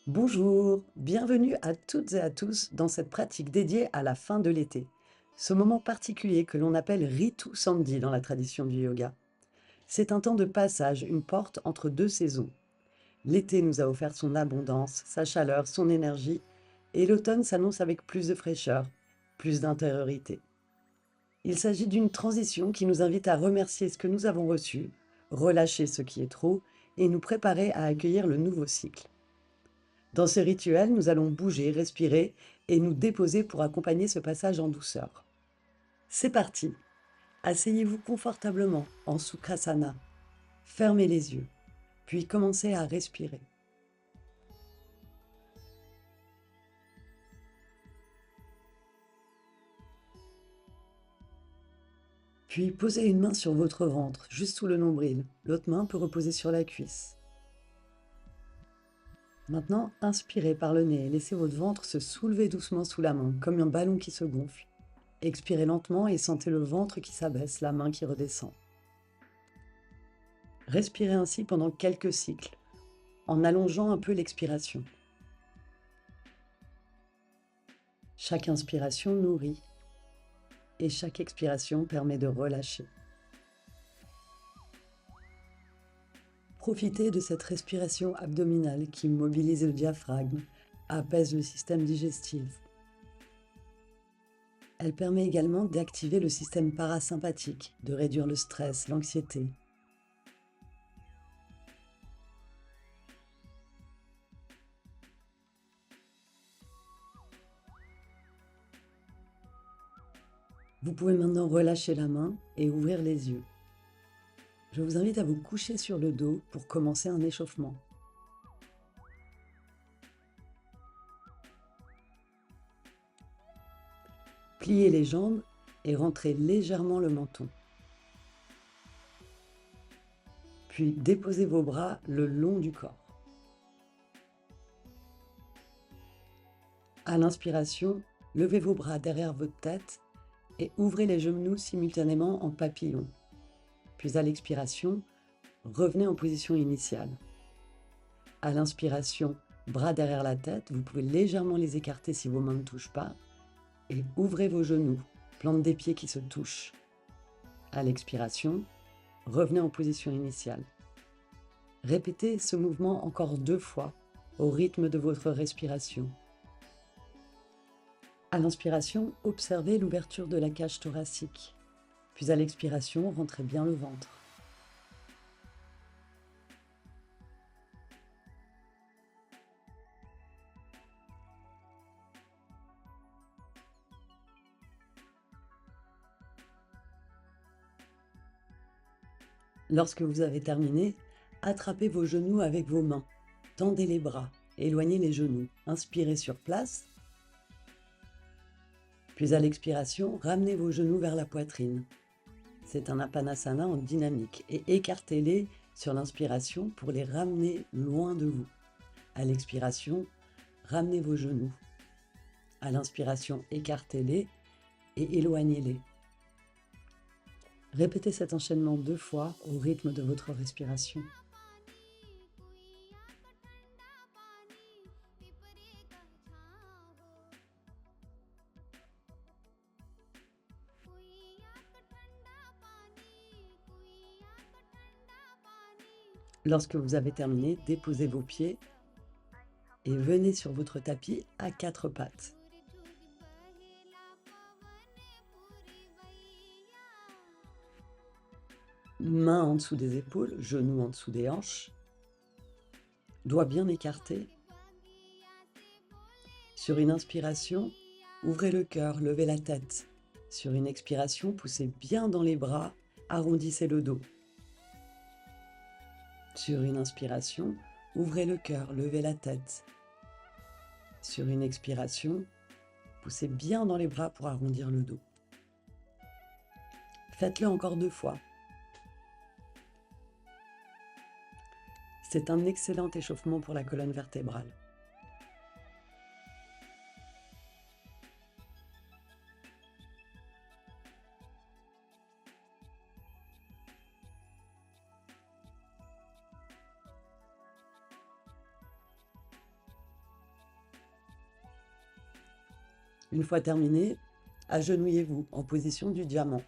Bonjour, bienvenue à toutes et à tous dans cette pratique dédiée à la fin de l'été. Ce moment particulier que l'on appelle Ritu Sandhi dans la tradition du yoga. C'est un temps de passage, une porte entre deux saisons. L'été nous a offert son abondance, sa chaleur, son énergie, et l'automne s'annonce avec plus de fraîcheur, plus d'intériorité. Il s'agit d'une transition qui nous invite à remercier ce que nous avons reçu, relâcher ce qui est trop, et nous préparer à accueillir le nouveau cycle. Dans ce rituel, nous allons bouger, respirer et nous déposer pour accompagner ce passage en douceur. C'est parti. Asseyez-vous confortablement en Sukhasana. Fermez les yeux, puis commencez à respirer. Puis posez une main sur votre ventre, juste sous le nombril. L'autre main peut reposer sur la cuisse. Maintenant, inspirez par le nez et laissez votre ventre se soulever doucement sous la main, comme un ballon qui se gonfle. Expirez lentement et sentez le ventre qui s'abaisse, la main qui redescend. Respirez ainsi pendant quelques cycles, en allongeant un peu l'expiration. Chaque inspiration nourrit et chaque expiration permet de relâcher. Profitez de cette respiration abdominale qui mobilise le diaphragme, apaise le système digestif. Elle permet également d'activer le système parasympathique, de réduire le stress, l'anxiété. Vous pouvez maintenant relâcher la main et ouvrir les yeux. Je vous invite à vous coucher sur le dos pour commencer un échauffement. Pliez les jambes et rentrez légèrement le menton. Puis déposez vos bras le long du corps. À l'inspiration, levez vos bras derrière votre tête et ouvrez les genoux simultanément en papillon. Puis à l'expiration, revenez en position initiale. À l'inspiration, bras derrière la tête, vous pouvez légèrement les écarter si vos mains ne touchent pas. Et ouvrez vos genoux, plante des pieds qui se touchent. À l'expiration, revenez en position initiale. Répétez ce mouvement encore 2 fois, au rythme de votre respiration. À l'inspiration, observez l'ouverture de la cage thoracique. Puis à l'expiration, rentrez bien le ventre. Lorsque vous avez terminé, attrapez vos genoux avec vos mains. Tendez les bras, éloignez les genoux. Inspirez sur place. Puis à l'expiration, ramenez vos genoux vers la poitrine. C'est un Apanasana en dynamique et écartez-les sur l'inspiration pour les ramener loin de vous. À l'expiration, ramenez vos genoux. À l'inspiration, écartez-les et éloignez-les. Répétez cet enchaînement 2 fois au rythme de votre respiration. Lorsque vous avez terminé, déposez vos pieds et venez sur votre tapis à 4 pattes. Mains en dessous des épaules, genoux en dessous des hanches, doigts bien écartés. Sur une inspiration, ouvrez le cœur, levez la tête. Sur une expiration, poussez bien dans les bras, arrondissez le dos. Sur une inspiration, ouvrez le cœur, levez la tête. Sur une expiration, poussez bien dans les bras pour arrondir le dos. Faites-le encore 2 fois. C'est un excellent échauffement pour la colonne vertébrale. Une fois terminé, agenouillez-vous en position du diamant.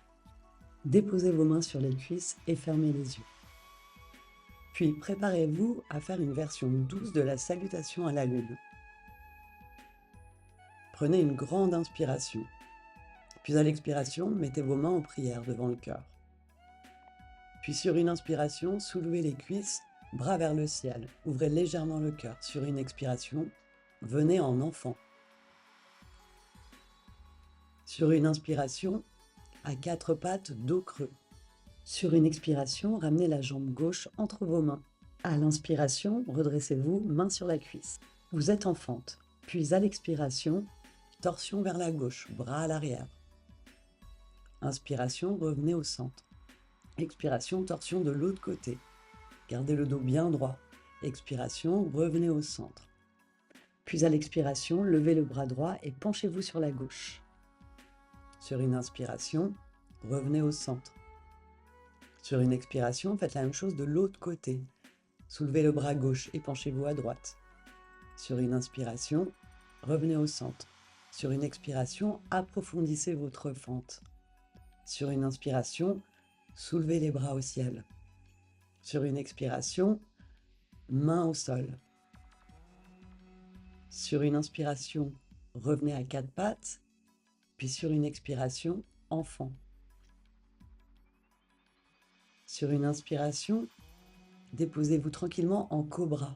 Déposez vos mains sur les cuisses et fermez les yeux. Puis préparez-vous à faire une version douce de la salutation à la lune. Prenez une grande inspiration. Puis à l'expiration, mettez vos mains en prière devant le cœur. Puis sur une inspiration, soulevez les cuisses, bras vers le ciel. Ouvrez légèrement le cœur. Sur une expiration, venez en enfant. Sur une inspiration, à quatre pattes, dos creux. Sur une expiration, ramenez la jambe gauche entre vos mains. À l'inspiration, redressez-vous, main sur la cuisse. Vous êtes en fente. Puis à l'expiration, torsion vers la gauche, bras à l'arrière. Inspiration, revenez au centre. Expiration, torsion de l'autre côté. Gardez le dos bien droit. Expiration, revenez au centre. Puis à l'expiration, levez le bras droit et penchez-vous sur la gauche. Sur une inspiration, revenez au centre. Sur une expiration, faites la même chose de l'autre côté. Soulevez le bras gauche et penchez-vous à droite. Sur une inspiration, revenez au centre. Sur une expiration, approfondissez votre fente. Sur une inspiration, soulevez les bras au ciel. Sur une expiration, main au sol. Sur une inspiration, revenez à quatre pattes. Puis sur une expiration, enfant. Sur une inspiration, déposez-vous tranquillement en cobra.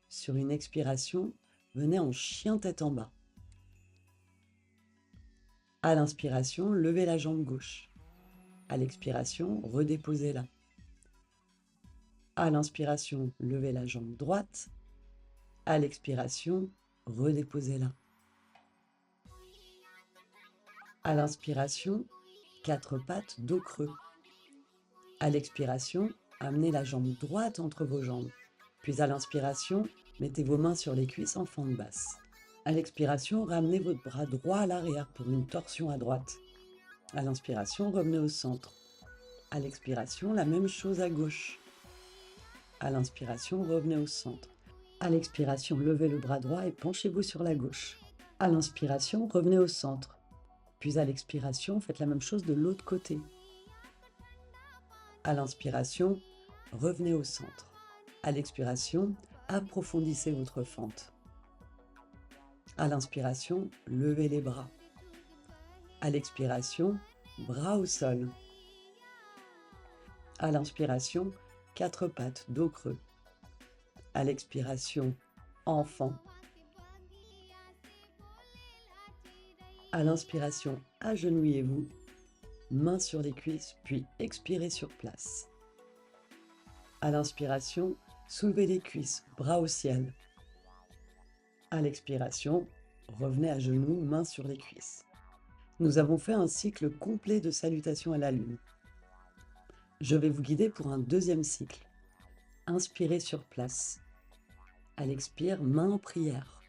Sur une expiration, venez en chien tête en bas. À l'inspiration, levez la jambe gauche. À l'expiration, redéposez-la. À l'inspiration, levez la jambe droite. À l'expiration, redéposez-la. À l'inspiration, quatre pattes, dos creux. À l'expiration, amenez la jambe droite entre vos jambes. Puis à l'inspiration, mettez vos mains sur les cuisses en fente basse. À l'expiration, ramenez votre bras droit à l'arrière pour une torsion à droite. À l'inspiration, revenez au centre. À l'expiration, la même chose à gauche. À l'inspiration, revenez au centre. À l'expiration, levez le bras droit et penchez-vous sur la gauche. À l'inspiration, revenez au centre. Puis à l'expiration, faites la même chose de l'autre côté. À l'inspiration, revenez au centre. À l'expiration, approfondissez votre fente. À l'inspiration, levez les bras. À l'expiration, bras au sol. À l'inspiration, quatre pattes, dos creux. À l'expiration, enfant. À l'inspiration, agenouillez-vous, mains sur les cuisses, puis expirez sur place. À l'inspiration, soulevez les cuisses, bras au ciel. À l'expiration, revenez à genoux, mains sur les cuisses. Nous avons fait un cycle complet de salutations à la lune. Je vais vous guider pour un deuxième cycle. Inspirez sur place. À l'expire, main en prière.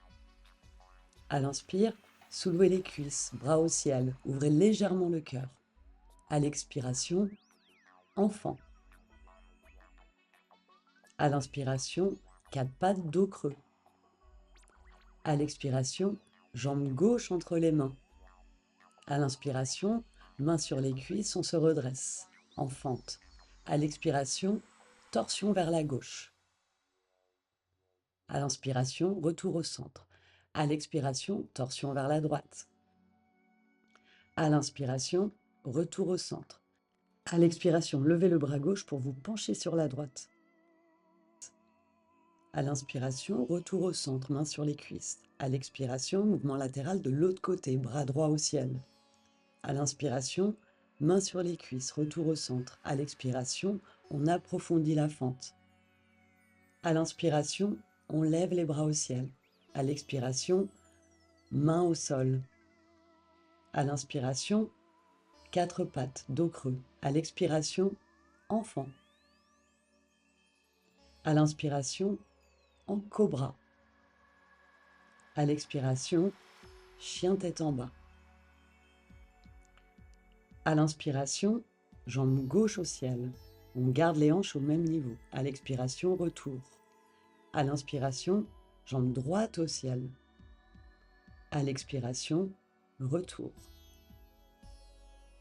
À l'inspire, soulevez les cuisses, bras au ciel, ouvrez légèrement le cœur. À l'expiration, enfant. À l'inspiration, quatre pattes, dos creux. À l'expiration, jambe gauche entre les mains. À l'inspiration, main sur les cuisses, on se redresse, en fente. À l'expiration, torsion vers la gauche. À l'inspiration, retour au centre. À l'expiration, torsion vers la droite. À l'inspiration, retour au centre. À l'expiration, levez le bras gauche pour vous pencher sur la droite. À l'inspiration, retour au centre, main sur les cuisses. À l'expiration, mouvement latéral de l'autre côté, bras droit au ciel. À l'inspiration, main sur les cuisses, retour au centre. À l'expiration, on approfondit la fente. À l'inspiration, on lève les bras au ciel. À l'expiration, main au sol. À l'inspiration, quatre pattes, dos creux. À l'expiration, enfant. À l'inspiration, en cobra. À l'expiration, chien tête en bas. À l'inspiration, jambe gauche au ciel. On garde les hanches au même niveau. À l'expiration, retour. À l'inspiration, jambe droite au ciel. À l'expiration, retour.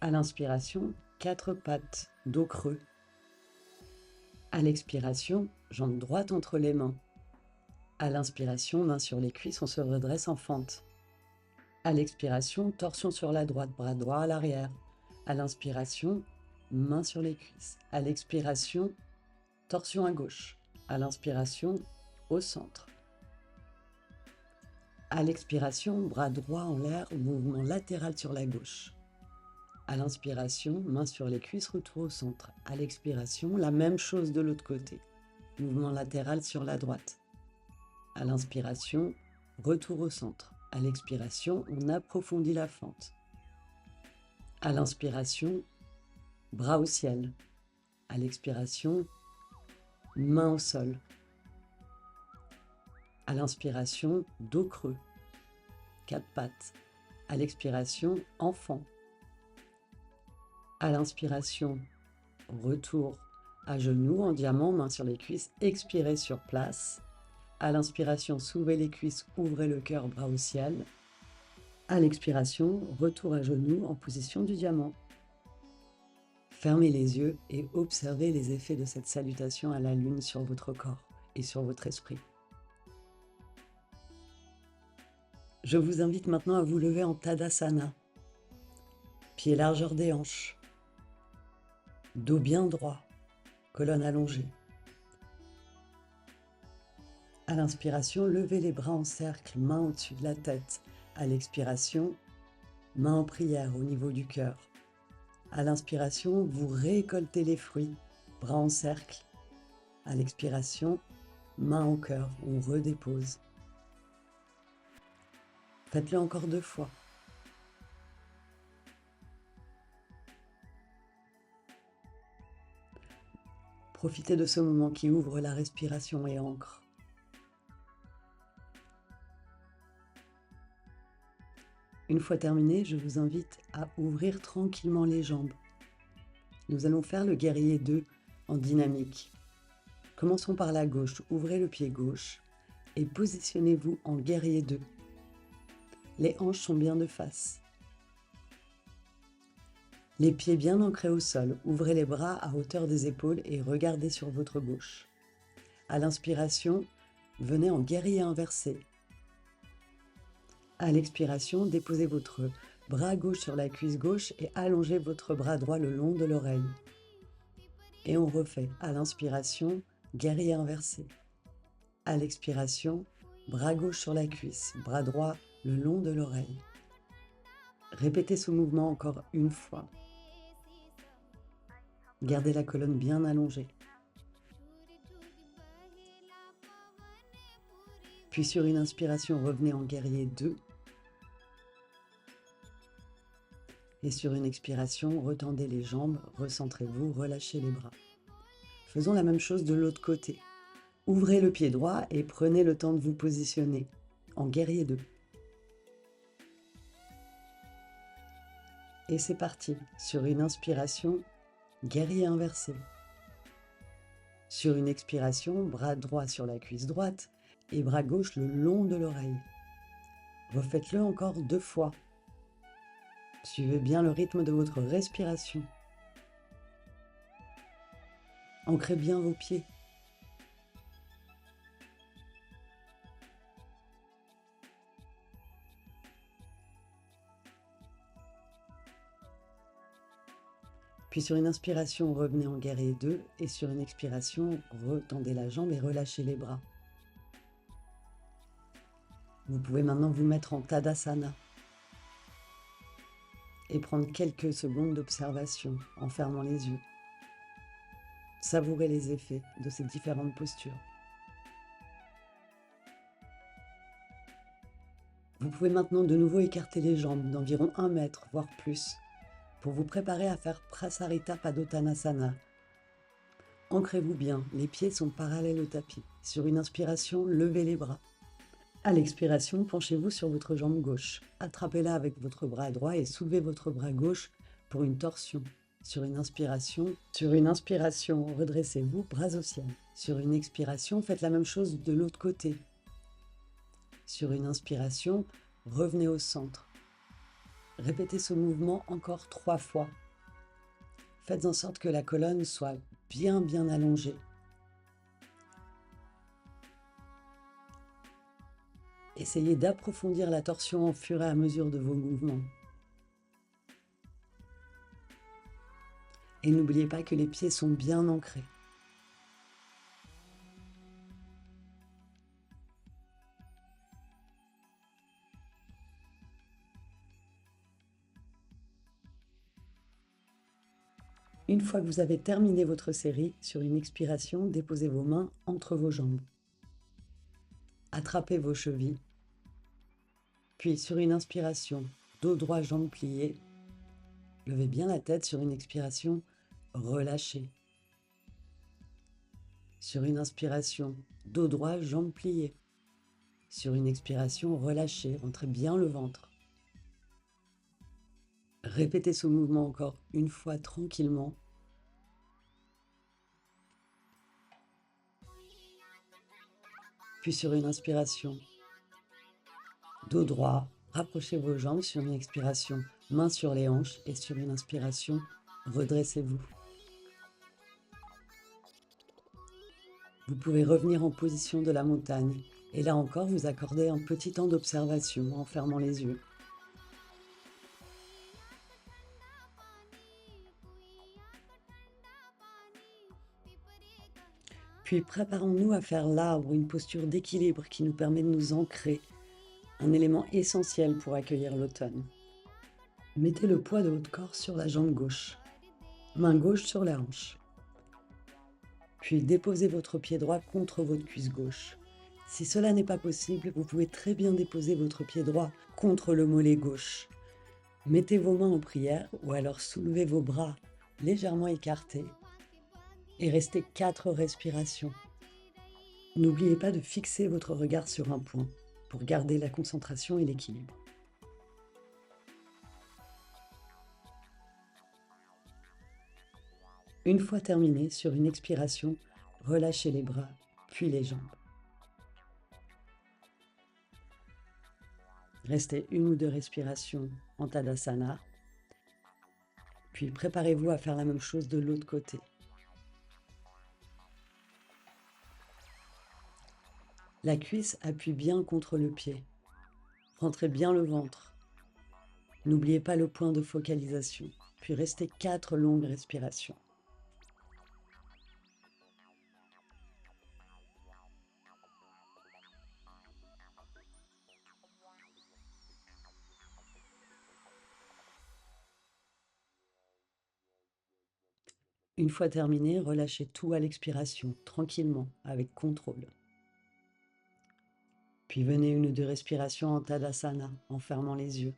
À l'inspiration, quatre pattes, dos creux. À l'expiration, jambes droites entre les mains. À l'inspiration, mains sur les cuisses, on se redresse en fente. À l'expiration, torsion sur la droite, bras droit à l'arrière. À l'inspiration, mains sur les cuisses. À l'expiration, torsion à gauche. À l'inspiration, au centre. À l'expiration, bras droit en l'air, mouvement latéral sur la gauche. À l'inspiration, mains sur les cuisses, retour au centre. À l'expiration, la même chose de l'autre côté. Mouvement latéral sur la droite. À l'inspiration, retour au centre. À l'expiration, on approfondit la fente. À l'inspiration, bras au ciel. À l'expiration, mains au sol. À l'inspiration, dos creux. Quatre pattes. À l'expiration, enfant. À l'inspiration, retour à genoux en diamant, mains sur les cuisses, expirez sur place. À l'inspiration, soulevez les cuisses, ouvrez le cœur, bras au ciel. À l'expiration, retour à genoux en position du diamant. Fermez les yeux et observez les effets de cette salutation à la lune sur votre corps et sur votre esprit. Je vous invite maintenant à vous lever en Tadasana. Pieds largeur des hanches. Dos bien droit, colonne allongée. À l'inspiration, levez les bras en cercle, main au-dessus de la tête. À l'expiration, main en prière au niveau du cœur. À l'inspiration, vous récoltez les fruits, bras en cercle. À l'expiration, main au cœur, on redépose. Faites-le encore 2 fois. Profitez de ce moment qui ouvre la respiration et ancre. Une fois terminé, je vous invite à ouvrir tranquillement les jambes. Nous allons faire le guerrier 2 en dynamique. Commençons par la gauche, ouvrez le pied gauche et positionnez-vous en guerrier 2. Les hanches sont bien de face. Les pieds bien ancrés au sol, ouvrez les bras à hauteur des épaules et regardez sur votre gauche. À l'inspiration, venez en guerrier inversé. À l'expiration, déposez votre bras gauche sur la cuisse gauche et allongez votre bras droit le long de l'oreille. Et on refait. À l'inspiration, guerrier inversé. À l'expiration, bras gauche sur la cuisse, bras droit le long de l'oreille. Répétez ce mouvement encore une fois. Gardez la colonne bien allongée. Puis sur une inspiration, revenez en guerrier 2. Et sur une expiration, retendez les jambes, recentrez-vous, relâchez les bras. Faisons la même chose de l'autre côté. Ouvrez le pied droit et prenez le temps de vous positionner en guerrier 2. Et c'est parti. Sur une inspiration, guerrier inversé. Sur une expiration, bras droit sur la cuisse droite et bras gauche le long de l'oreille. Refaites-le encore 2 fois. Suivez bien le rythme de votre respiration. Ancrez bien vos pieds. Puis sur une inspiration, revenez en guerrier 2 et sur une expiration, retendez la jambe et relâchez les bras. Vous pouvez maintenant vous mettre en Tadasana et prendre quelques secondes d'observation en fermant les yeux. Savourez les effets de ces différentes postures. Vous pouvez maintenant de nouveau écarter les jambes d'environ 1 mètre, voire plus, pour vous préparer à faire Prasarita Padottanasana. Ancrez-vous bien, les pieds sont parallèles au tapis. Sur une inspiration, levez les bras. À l'expiration, penchez-vous sur votre jambe gauche. Attrapez-la avec votre bras droit et soulevez votre bras gauche pour une torsion. Sur une inspiration, redressez-vous, bras au ciel. Sur une expiration, faites la même chose de l'autre côté. Sur une inspiration, revenez au centre. Répétez ce mouvement encore 3 fois. Faites en sorte que la colonne soit bien allongée. Essayez d'approfondir la torsion au fur et à mesure de vos mouvements. Et n'oubliez pas que les pieds sont bien ancrés. Une fois que vous avez terminé votre série, sur une expiration, déposez vos mains entre vos jambes. Attrapez vos chevilles. Puis sur une inspiration, dos droit, jambes pliées. Levez bien la tête sur une expiration, relâchez. Sur une inspiration, dos droit, jambes pliées. Sur une expiration, relâchez, rentrez bien le ventre. Répétez ce mouvement encore une fois tranquillement. Puis sur une inspiration, dos droit, rapprochez vos jambes sur une expiration, mains sur les hanches et sur une inspiration, redressez-vous. Vous pouvez revenir en position de la montagne et là encore vous accordez un petit temps d'observation en fermant les yeux. Puis préparons-nous à faire l'arbre, une posture d'équilibre qui nous permet de nous ancrer, un élément essentiel pour accueillir l'automne. Mettez le poids de votre corps sur la jambe gauche, main gauche sur la hanche. Puis déposez votre pied droit contre votre cuisse gauche. Si cela n'est pas possible, vous pouvez très bien déposer votre pied droit contre le mollet gauche. Mettez vos mains en prière ou alors soulevez vos bras légèrement écartés et restez 4 respirations. N'oubliez pas de fixer votre regard sur un point pour garder la concentration et l'équilibre. Une fois terminé, sur une expiration, relâchez les bras, puis les jambes. Restez 1 ou 2 respirations en Tadasana, puis préparez-vous à faire la même chose de l'autre côté. La cuisse appuie bien contre le pied. Rentrez bien le ventre. N'oubliez pas le point de focalisation, puis restez 4 longues respirations. Une fois terminé, relâchez tout à l'expiration, tranquillement, avec contrôle. Puis venez 1 ou 2 respirations en Tadasana, en fermant les yeux.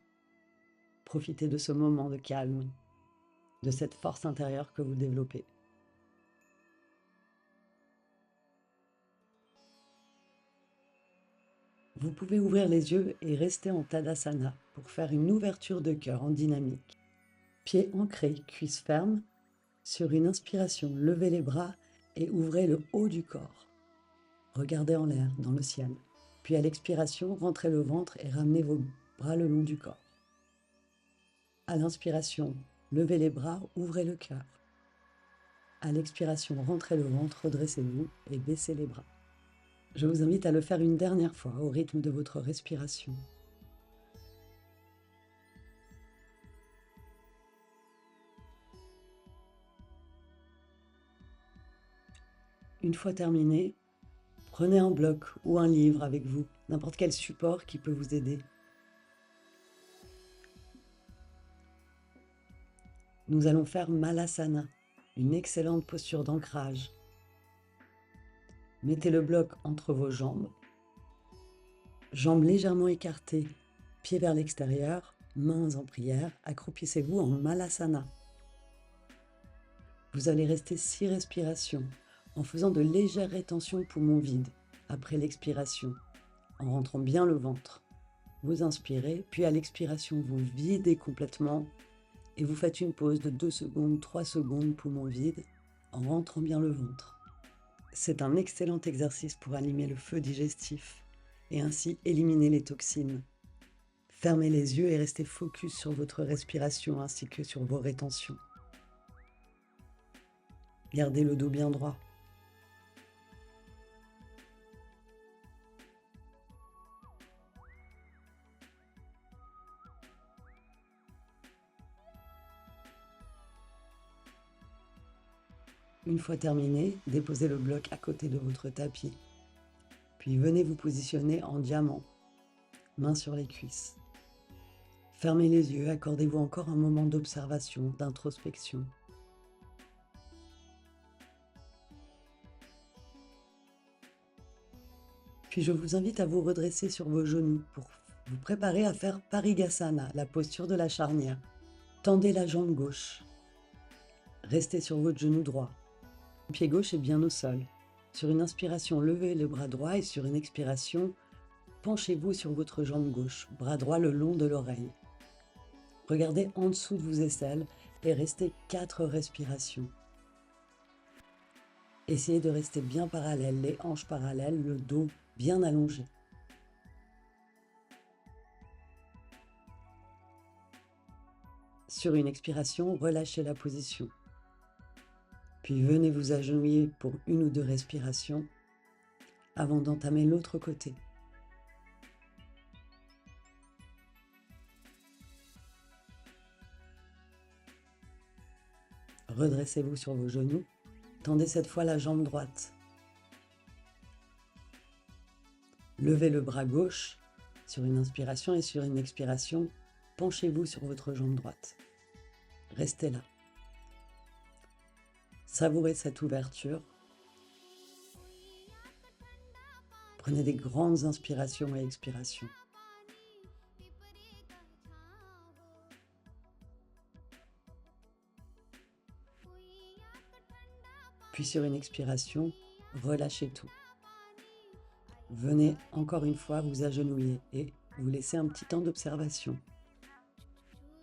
Profitez de ce moment de calme, de cette force intérieure que vous développez. Vous pouvez ouvrir les yeux et rester en Tadasana pour faire une ouverture de cœur en dynamique. Pieds ancrés, cuisses fermes. Sur une inspiration, levez les bras et ouvrez le haut du corps. Regardez en l'air, dans le ciel. Puis à l'expiration, rentrez le ventre et ramenez vos bras le long du corps. À l'inspiration, levez les bras, ouvrez le cœur. À l'expiration, rentrez le ventre, redressez-vous et baissez les bras. Je vous invite à le faire une dernière fois au rythme de votre respiration. Une fois terminé, prenez un bloc ou un livre avec vous, n'importe quel support qui peut vous aider. Nous allons faire Malasana, une excellente posture d'ancrage. Mettez le bloc entre vos jambes, jambes légèrement écartées, pieds vers l'extérieur, mains en prière, accroupissez-vous en Malasana. Vous allez rester 6 respirations en faisant de légères rétentions poumons vides après l'expiration, en rentrant bien le ventre. Vous inspirez, puis à l'expiration, vous videz complètement et vous faites une pause de 2 secondes, 3 secondes, poumons vides, en rentrant bien le ventre. C'est un excellent exercice pour animer le feu digestif et ainsi éliminer les toxines. Fermez les yeux et restez focus sur votre respiration ainsi que sur vos rétentions. Gardez le dos bien droit. Une fois terminé, déposez le bloc à côté de votre tapis. Puis venez vous positionner en diamant, mains sur les cuisses. Fermez les yeux, accordez-vous encore un moment d'observation, d'introspection. Puis je vous invite à vous redresser sur vos genoux pour vous préparer à faire Parigasana, la posture de la charnière. Tendez la jambe gauche. Restez sur votre genou droit. Le pied gauche est bien au sol. Sur une inspiration, levez le bras droit et sur une expiration, penchez-vous sur votre jambe gauche, bras droit le long de l'oreille. Regardez en dessous de vos aisselles et restez 4 respirations. Essayez de rester bien parallèle, les hanches parallèles, le dos bien allongé. Sur une expiration, relâchez la position. Puis venez vous agenouiller pour 1 ou 2 respirations avant d'entamer l'autre côté. Redressez-vous sur vos genoux. Tendez cette fois la jambe droite. Levez le bras gauche sur une inspiration et sur une expiration, penchez-vous sur votre jambe droite. Restez là. Savourez cette ouverture. Prenez des grandes inspirations et expirations. Puis sur une expiration, relâchez tout. Venez encore une fois vous agenouiller et vous laisser un petit temps d'observation,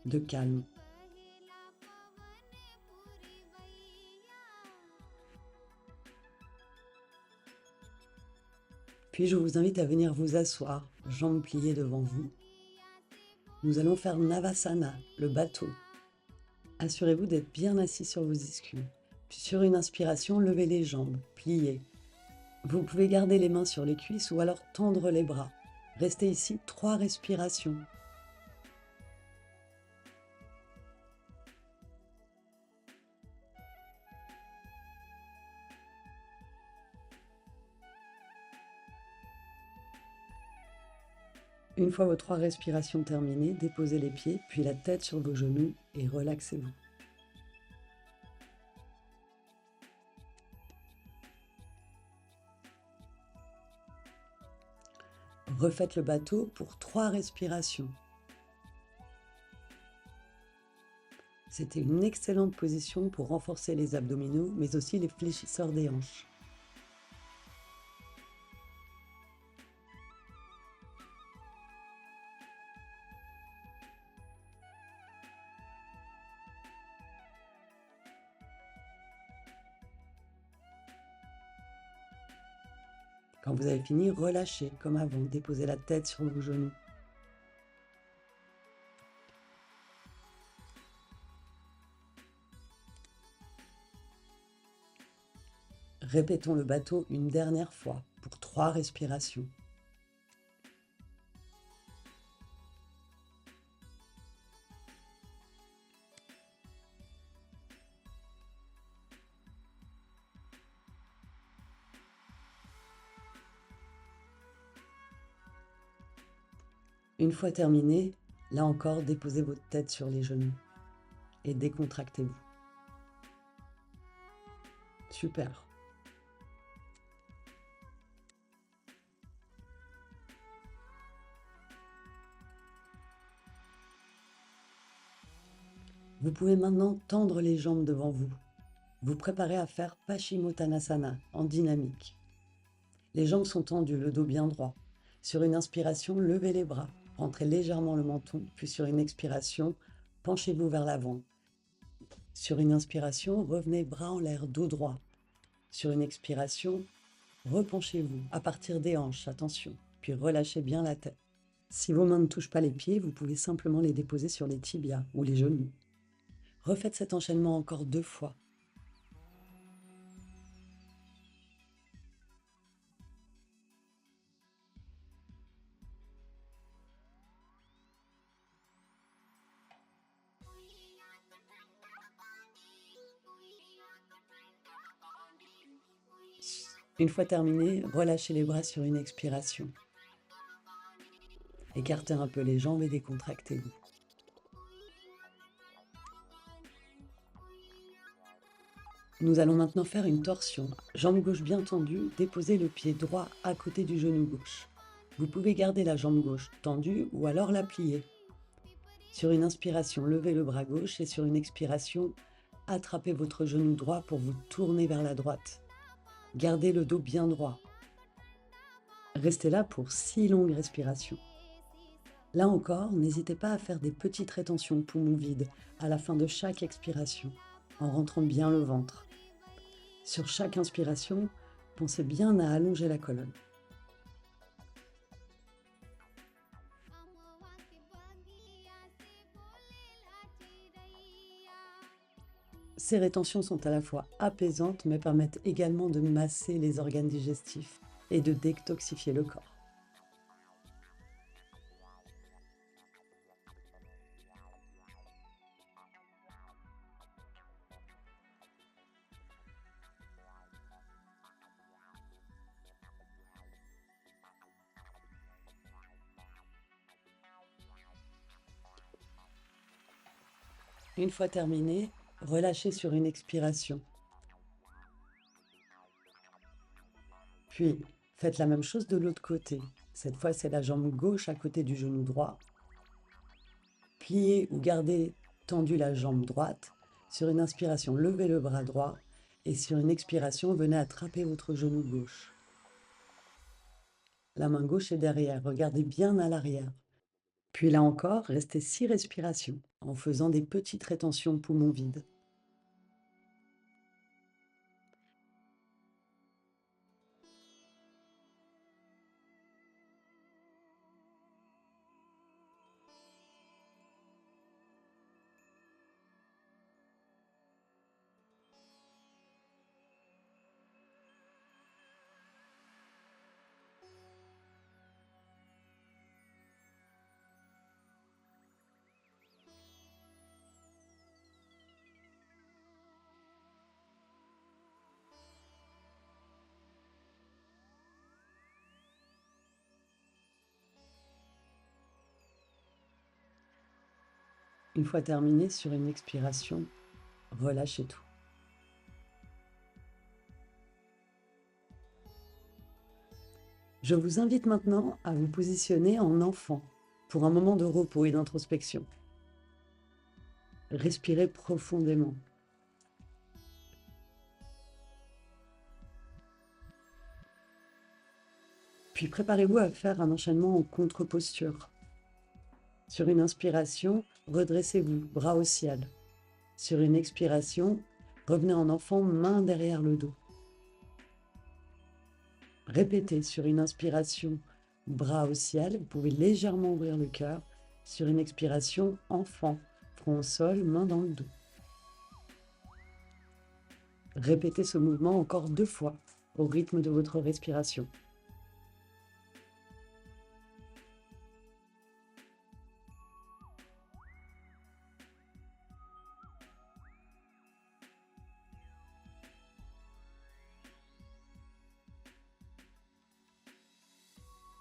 de calme. Puis je vous invite à venir vous asseoir, jambes pliées devant vous. Nous allons faire Navasana, le bateau. Assurez-vous d'être bien assis sur vos ischions. Puis sur une inspiration, levez les jambes, pliez. Vous pouvez garder les mains sur les cuisses ou alors tendre les bras. Restez ici 3 respirations. Une fois vos 3 respirations terminées, déposez les pieds, puis la tête sur vos genoux et relaxez-vous. Refaites le bateau pour 3 respirations. C'était une excellente position pour renforcer les abdominaux, mais aussi les fléchisseurs des hanches. Quand vous avez fini, relâchez comme avant, déposez la tête sur vos genoux. Répétons le bateau une dernière fois pour 3 respirations. Une fois terminé, là encore, déposez votre tête sur les genoux et décontractez-vous. Super. Vous pouvez maintenant tendre les jambes devant vous. Vous préparez à faire Paschimottanasana en dynamique. Les jambes sont tendues, le dos bien droit. Sur une inspiration, levez les bras, rentrez légèrement le menton, puis sur une expiration, penchez-vous vers l'avant. Sur une inspiration, revenez bras en l'air, dos droit. Sur une expiration, repenchez-vous à partir des hanches, attention, puis relâchez bien la tête. Si vos mains ne touchent pas les pieds, vous pouvez simplement les déposer sur les tibias ou les genoux. Refaites cet enchaînement encore 2 fois. Une fois terminé, relâchez les bras sur une expiration. Écartez un peu les jambes et décontractez-vous. Nous allons maintenant faire une torsion. Jambe gauche bien tendue, déposez le pied droit à côté du genou gauche. Vous pouvez garder la jambe gauche tendue ou alors la plier. Sur une inspiration, levez le bras gauche et sur une expiration, attrapez votre genou droit pour vous tourner vers la droite. Gardez le dos bien droit. Restez là pour 6 longues respirations. Là encore, n'hésitez pas à faire des petites rétentions poumons vides à la fin de chaque expiration, en rentrant bien le ventre. Sur chaque inspiration, pensez bien à allonger la colonne. Ces rétentions sont à la fois apaisantes mais permettent également de masser les organes digestifs et de détoxifier le corps. Une fois terminé, relâchez sur une expiration. Puis, faites la même chose de l'autre côté. Cette fois, c'est la jambe gauche à côté du genou droit. Pliez ou gardez tendue la jambe droite. Sur une inspiration, levez le bras droit. Et sur une expiration, venez attraper votre genou gauche. La main gauche est derrière, regardez bien à l'arrière. Puis là encore, restez 6 respirations en faisant des petites rétentions poumons vides. Une fois terminé, sur une expiration, relâchez tout. Je vous invite maintenant à vous positionner en enfant pour un moment de repos et d'introspection. Respirez profondément. Puis préparez-vous à faire un enchaînement en contre-posture. Sur une inspiration, redressez-vous, bras au ciel. Sur une expiration, revenez en enfant, main derrière le dos. Répétez sur une inspiration, bras au ciel, vous pouvez légèrement ouvrir le cœur. Sur une expiration, enfant, front au sol, main dans le dos. Répétez ce mouvement encore 2 fois, au rythme de votre respiration.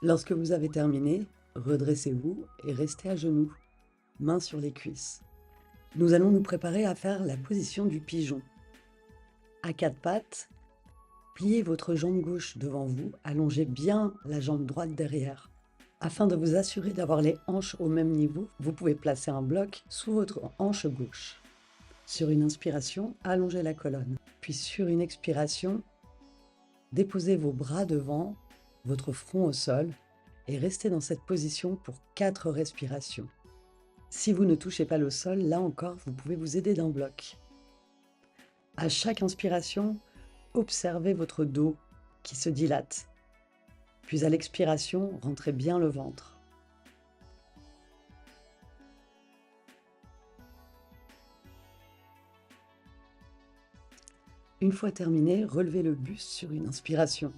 Lorsque vous avez terminé, redressez-vous et restez à genoux, mains sur les cuisses. Nous allons nous préparer à faire la position du pigeon. À 4 pattes, pliez votre jambe gauche devant vous, allongez bien la jambe droite derrière. Afin de vous assurer d'avoir les hanches au même niveau, vous pouvez placer un bloc sous votre hanche gauche. Sur une inspiration, allongez la colonne. Puis sur une expiration, déposez vos bras devant, votre front au sol, et restez dans cette position pour 4 respirations. Si vous ne touchez pas le sol, là encore, vous pouvez vous aider d'un bloc. À chaque inspiration, observez votre dos qui se dilate. Puis à l'expiration, rentrez bien le ventre. Une fois terminé, relevez le buste sur une inspiration.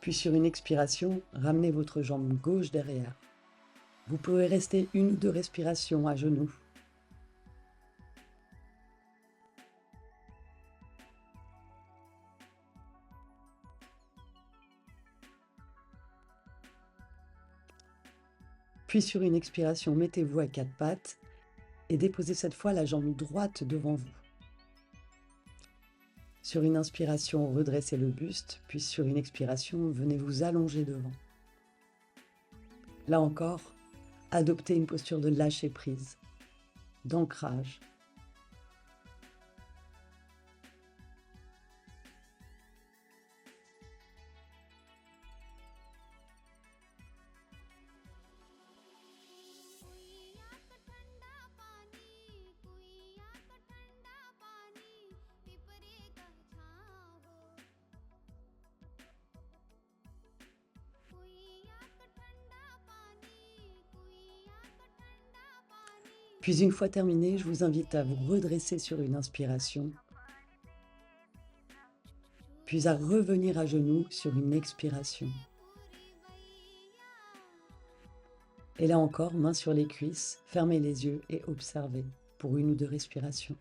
Puis sur une expiration, ramenez votre jambe gauche derrière. Vous pouvez rester 1 ou 2 respirations à genoux. Puis sur une expiration, mettez-vous à 4 pattes et déposez cette fois la jambe droite devant vous. Sur une inspiration, redressez le buste, puis sur une expiration, venez vous allonger devant. Là encore, adoptez une posture de lâcher prise, d'ancrage. Puis une fois terminé, je vous invite à vous redresser sur une inspiration, puis à revenir à genoux sur une expiration. Et là encore, main sur les cuisses, fermez les yeux et observez pour 1 ou 2 respirations.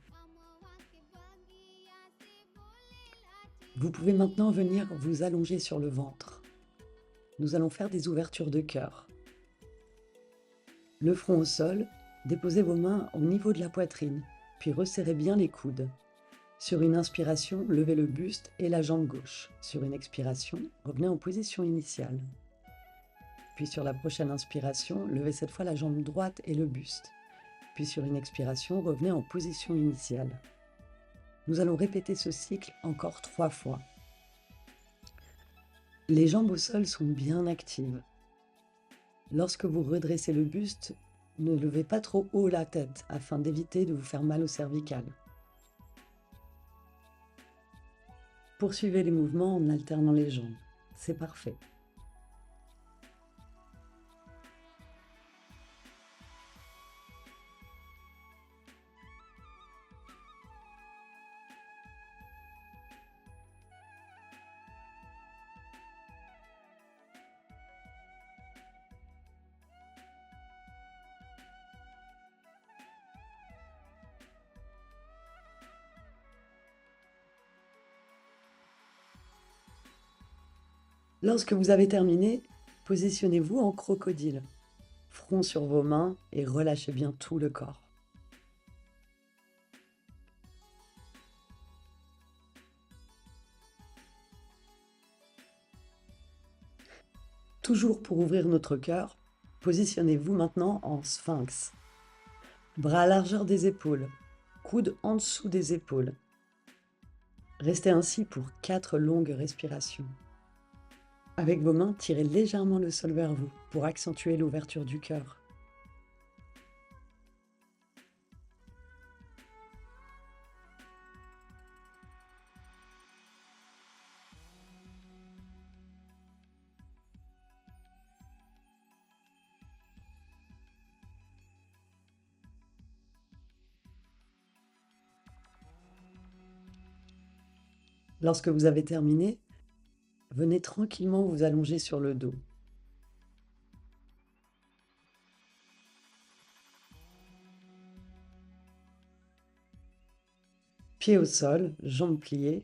Vous pouvez maintenant venir vous allonger sur le ventre. Nous allons faire des ouvertures de cœur. Le front au sol, déposez vos mains au niveau de la poitrine, puis resserrez bien les coudes. Sur une inspiration, levez le buste et la jambe gauche. Sur une expiration, revenez en position initiale. Puis sur la prochaine inspiration, levez cette fois la jambe droite et le buste. Puis sur une expiration, revenez en position initiale. Nous allons répéter ce cycle encore 3 fois. Les jambes au sol sont bien actives. Lorsque vous redressez le buste, ne levez pas trop haut la tête afin d'éviter de vous faire mal au cervical. Poursuivez les mouvements en alternant les jambes. C'est parfait. Lorsque vous avez terminé, positionnez-vous en crocodile, front sur vos mains et relâchez bien tout le corps. Toujours pour ouvrir notre cœur, positionnez-vous maintenant en sphinx. Bras à largeur des épaules, coudes en dessous des épaules. Restez ainsi pour 4 longues respirations. Avec vos mains, tirez légèrement le sol vers vous pour accentuer l'ouverture du cœur. Lorsque vous avez terminé, venez tranquillement vous allonger sur le dos. Pieds au sol, jambes pliées.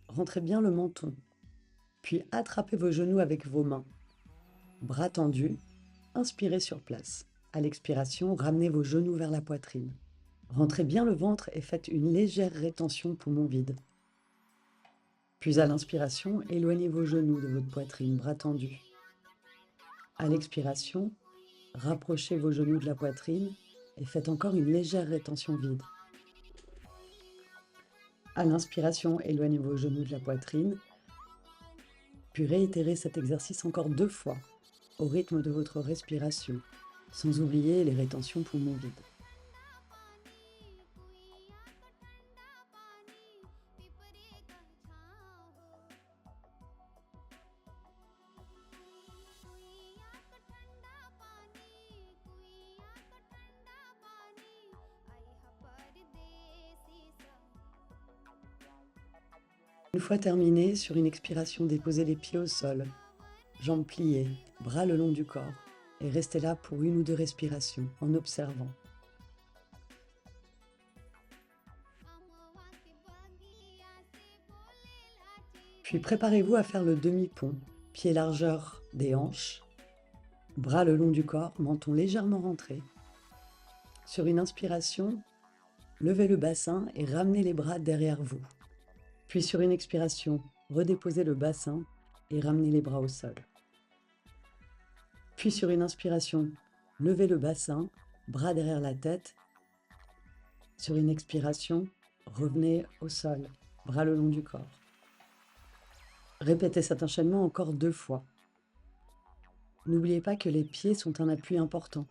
Rentrez bien le menton. Puis attrapez vos genoux avec vos mains. Bras tendus, inspirez sur place. À l'expiration, ramenez vos genoux vers la poitrine. Rentrez bien le ventre et faites une légère rétention poumon vide. Puis à l'inspiration, éloignez vos genoux de votre poitrine, bras tendus. À l'expiration, rapprochez vos genoux de la poitrine et faites encore une légère rétention vide. À l'inspiration, éloignez vos genoux de la poitrine, puis réitérez cet exercice encore 2 fois, au rythme de votre respiration, sans oublier les rétentions poumons vides. Une fois terminé, sur une expiration, déposez les pieds au sol, jambes pliées, bras le long du corps, et restez là pour 1 ou 2 respirations en observant. Puis préparez-vous à faire le demi-pont, pieds largeur des hanches, bras le long du corps, menton légèrement rentré. Sur une inspiration, levez le bassin et ramenez les bras derrière vous. Puis sur une expiration, redéposez le bassin et ramenez les bras au sol. Puis sur une inspiration, levez le bassin, bras derrière la tête. Sur une expiration, revenez au sol, bras le long du corps. Répétez cet enchaînement encore 2 fois. N'oubliez pas que les pieds sont un appui important.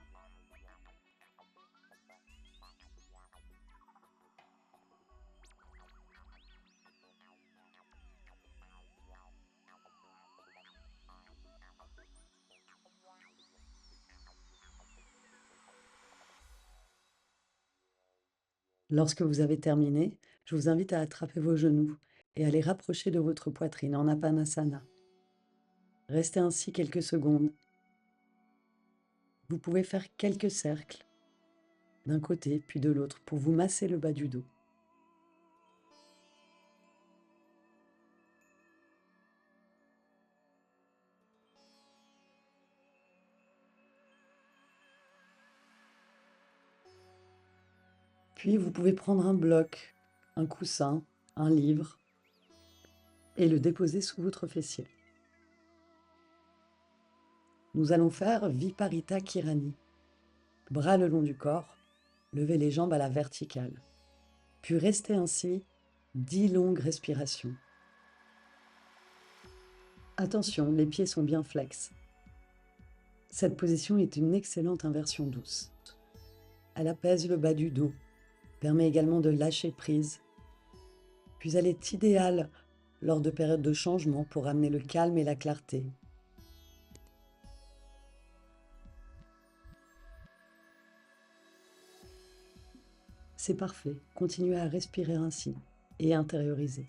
Lorsque vous avez terminé, je vous invite à attraper vos genoux et à les rapprocher de votre poitrine en Apanasana. Restez ainsi quelques secondes. Vous pouvez faire quelques cercles d'un côté puis de l'autre pour vous masser le bas du dos. Puis vous pouvez prendre un bloc, un coussin, un livre et le déposer sous votre fessier. Nous allons faire Viparita Kirani. Bras le long du corps, levez les jambes à la verticale. Puis restez ainsi 10 longues respirations. Attention, les pieds sont bien flex. Cette position est une excellente inversion douce. Elle apaise le bas du dos, permet également de lâcher prise. Puis elle est idéale lors de périodes de changement pour amener le calme et la clarté. C'est parfait, continuez à respirer ainsi et intérioriser.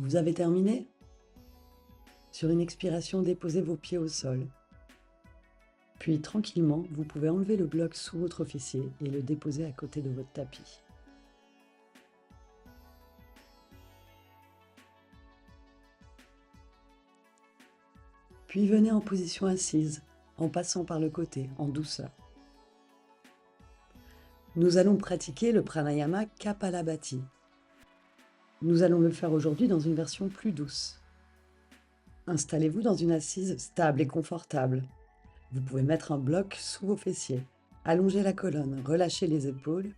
Vous avez terminé? Sur une expiration, déposez vos pieds au sol. Puis tranquillement, vous pouvez enlever le bloc sous votre fessier et le déposer à côté de votre tapis. Puis venez en position assise, en passant par le côté, en douceur. Nous allons pratiquer le pranayama Kapalabhati. Nous allons le faire aujourd'hui dans une version plus douce. Installez-vous dans une assise stable et confortable. Vous pouvez mettre un bloc sous vos fessiers, allonger la colonne, relâcher les épaules.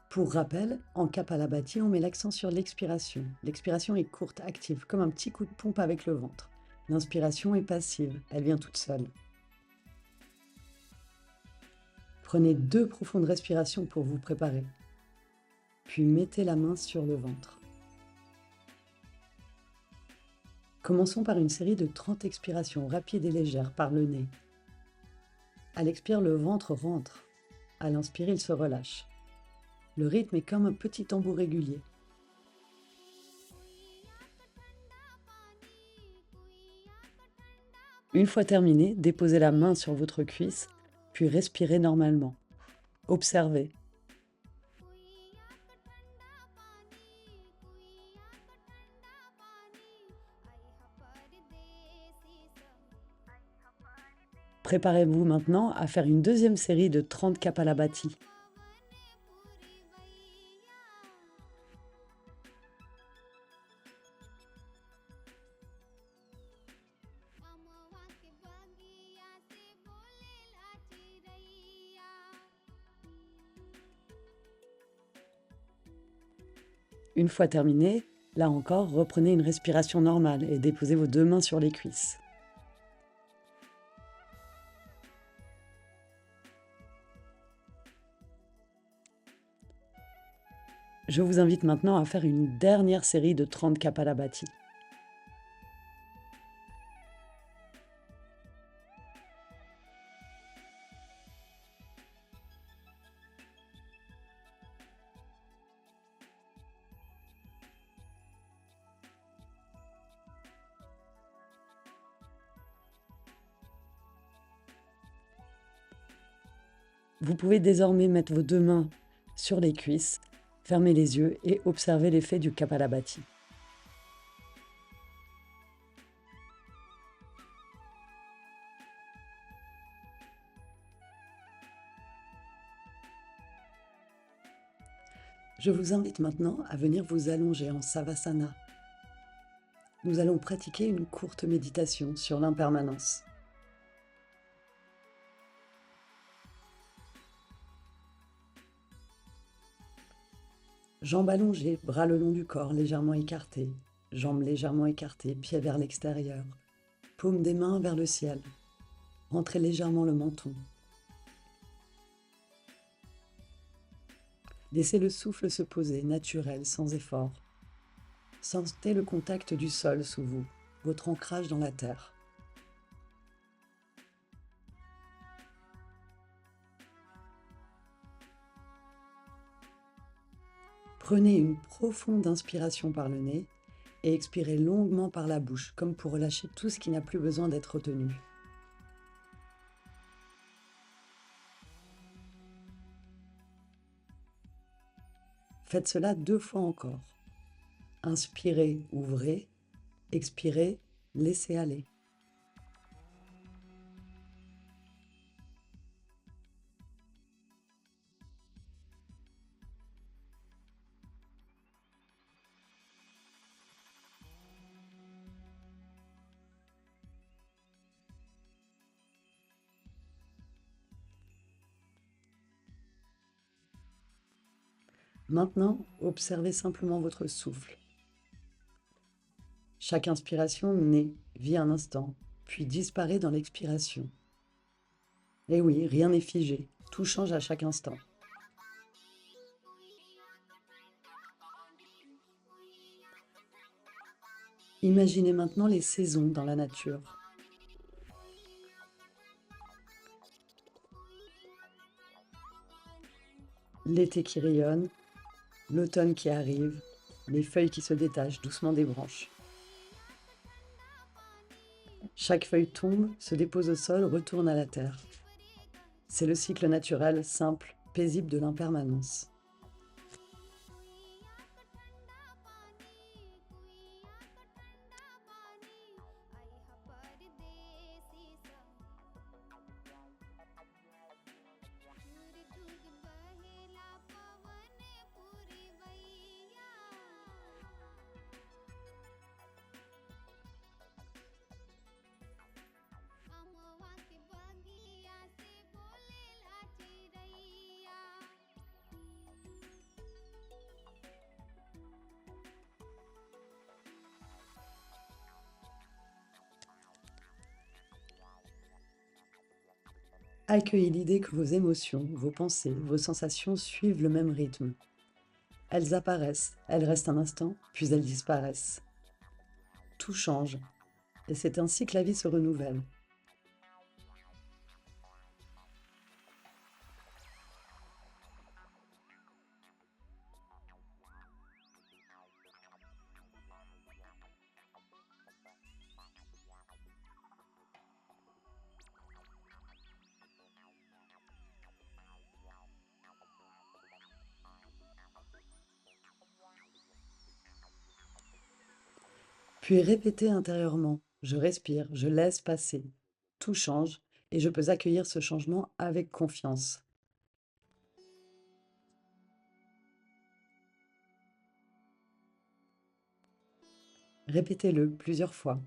Pour rappel, en Kapalabhati, on met l'accent sur l'expiration. L'expiration est courte, active, comme un petit coup de pompe avec le ventre. L'inspiration est passive, elle vient toute seule. Prenez 2 profondes respirations pour vous préparer. Puis mettez la main sur le ventre. Commençons par une série de 30 expirations rapides et légères par le nez. À l'expire, le ventre rentre. À l'inspire, il se relâche. Le rythme est comme un petit tambour régulier. Une fois terminé, déposez la main sur votre cuisse, puis respirez normalement. Observez. Préparez-vous maintenant à faire une deuxième série de 30 Kapalabhati. Une fois terminé, là encore, reprenez une respiration normale et déposez vos deux mains sur les cuisses. Je vous invite maintenant à faire une dernière série de 30 Kapalabhati. Vous pouvez désormais mettre vos deux mains sur les cuisses, fermer les yeux et observer l'effet du Kapalabhati. Je vous invite maintenant à venir vous allonger en Savasana. Nous allons pratiquer une courte méditation sur l'impermanence. Jambes allongées, bras le long du corps légèrement écartés, jambes légèrement écartées, pieds vers l'extérieur, paumes des mains vers le ciel. Rentrez légèrement le menton. Laissez le souffle se poser, naturel, sans effort. Sentez le contact du sol sous vous, votre ancrage dans la terre. Prenez une profonde inspiration par le nez et expirez longuement par la bouche, comme pour relâcher tout ce qui n'a plus besoin d'être retenu. Faites cela 2 fois encore. Inspirez, ouvrez. Expirez, laissez aller. Maintenant, observez simplement votre souffle. Chaque inspiration naît, vit un instant, puis disparaît dans l'expiration. Et oui, rien n'est figé, tout change à chaque instant. Imaginez maintenant les saisons dans la nature. L'été qui rayonne, l'automne qui arrive, les feuilles qui se détachent doucement des branches. Chaque feuille tombe, se dépose au sol, retourne à la terre. C'est le cycle naturel, simple, paisible de l'impermanence. Accueillez l'idée que vos émotions, vos pensées, vos sensations suivent le même rythme. Elles apparaissent, elles restent un instant, puis elles disparaissent. Tout change, et c'est ainsi que la vie se renouvelle. Puis répétez intérieurement, je respire, je laisse passer. Tout change et je peux accueillir ce changement avec confiance. Répétez-le plusieurs fois.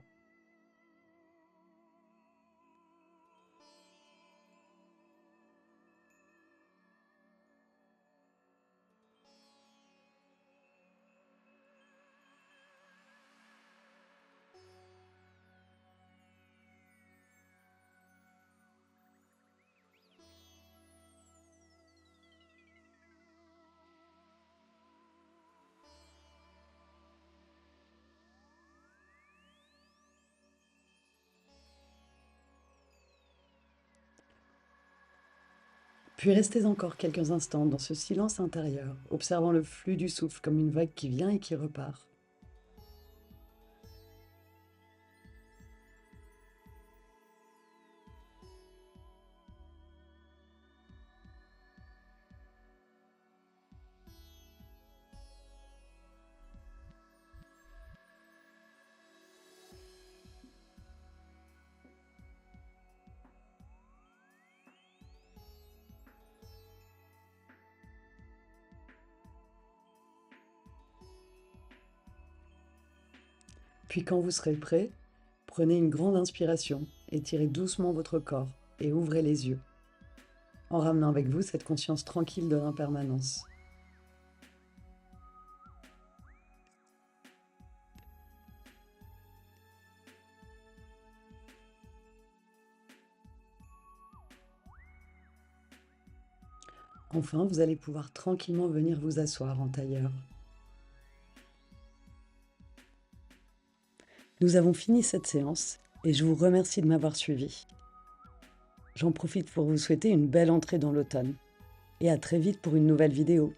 Puis restez encore quelques instants dans ce silence intérieur, observant le flux du souffle comme une vague qui vient et qui repart. Puis quand vous serez prêt, prenez une grande inspiration, étirez doucement votre corps et ouvrez les yeux, en ramenant avec vous cette conscience tranquille de l'impermanence. Enfin, vous allez pouvoir tranquillement venir vous asseoir en tailleur. Nous avons fini cette séance et je vous remercie de m'avoir suivi. J'en profite pour vous souhaiter une belle entrée dans l'automne et à très vite pour une nouvelle vidéo.